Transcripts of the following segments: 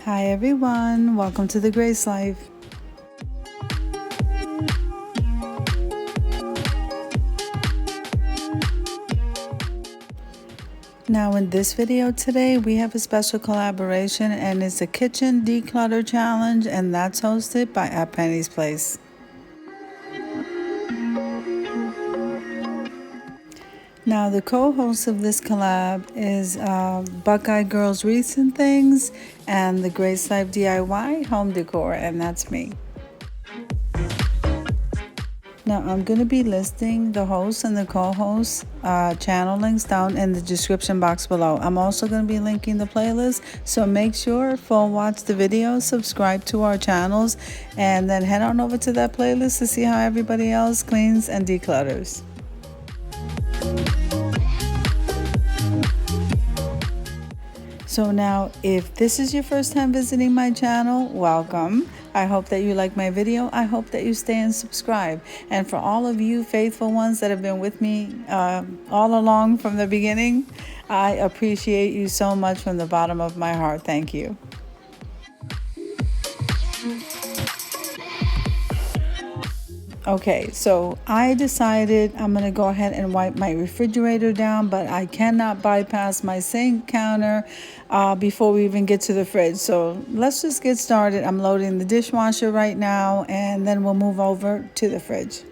Hi everyone, welcome to the Grace Life. Now in this video today, we have a special collaboration and it's a kitchen declutter challenge, and that's hosted by At Penny's Place. Now the co-host of this collab is Buckeye Girls Wreaths and Things and the Grace Life DIY Home Decor, and that's me. Now I'm going to be listing the host and the co-host channel links down in the description box below. I'm also going to be linking the playlist, so make sure full watch the video, subscribe to our channels, and then head on over to that playlist to see how everybody else cleans and declutters. So now, if this is your first time visiting my channel, welcome. I hope that you like my video. I hope that you stay and subscribe. And for all of you faithful ones that have been with me all along from the beginning, I appreciate you so much from the bottom of my heart. Thank you. Okay, so I decided I'm going to go ahead and wipe my refrigerator down, but I cannot bypass my sink counter before we even get to the fridge. So let's just get started. I'm loading the dishwasher right now, and then we'll move over to the fridge.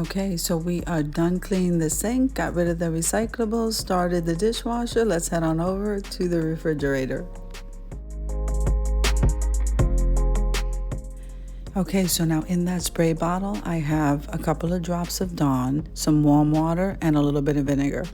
Okay, so we are done cleaning the sink, got rid of the recyclables, started the dishwasher. Let's head on over to the refrigerator. Okay, so now in that spray bottle, I have a couple of drops of Dawn, some warm water, and a little bit of vinegar.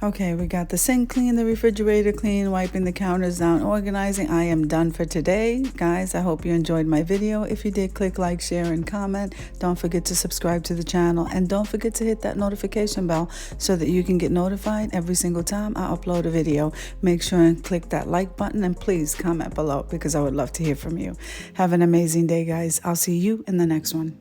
Okay, we got the sink clean, the refrigerator clean, wiping the counters down, organizing. I am done for today. Guys, I hope you enjoyed my video. If you did, click like, share, and comment. Don't forget to subscribe to the channel. And don't forget to hit that notification bell so that you can get notified every single time I upload a video. Make sure and click that like button and please comment below because I would love to hear from you. Have an amazing day, guys. I'll see you in the next one.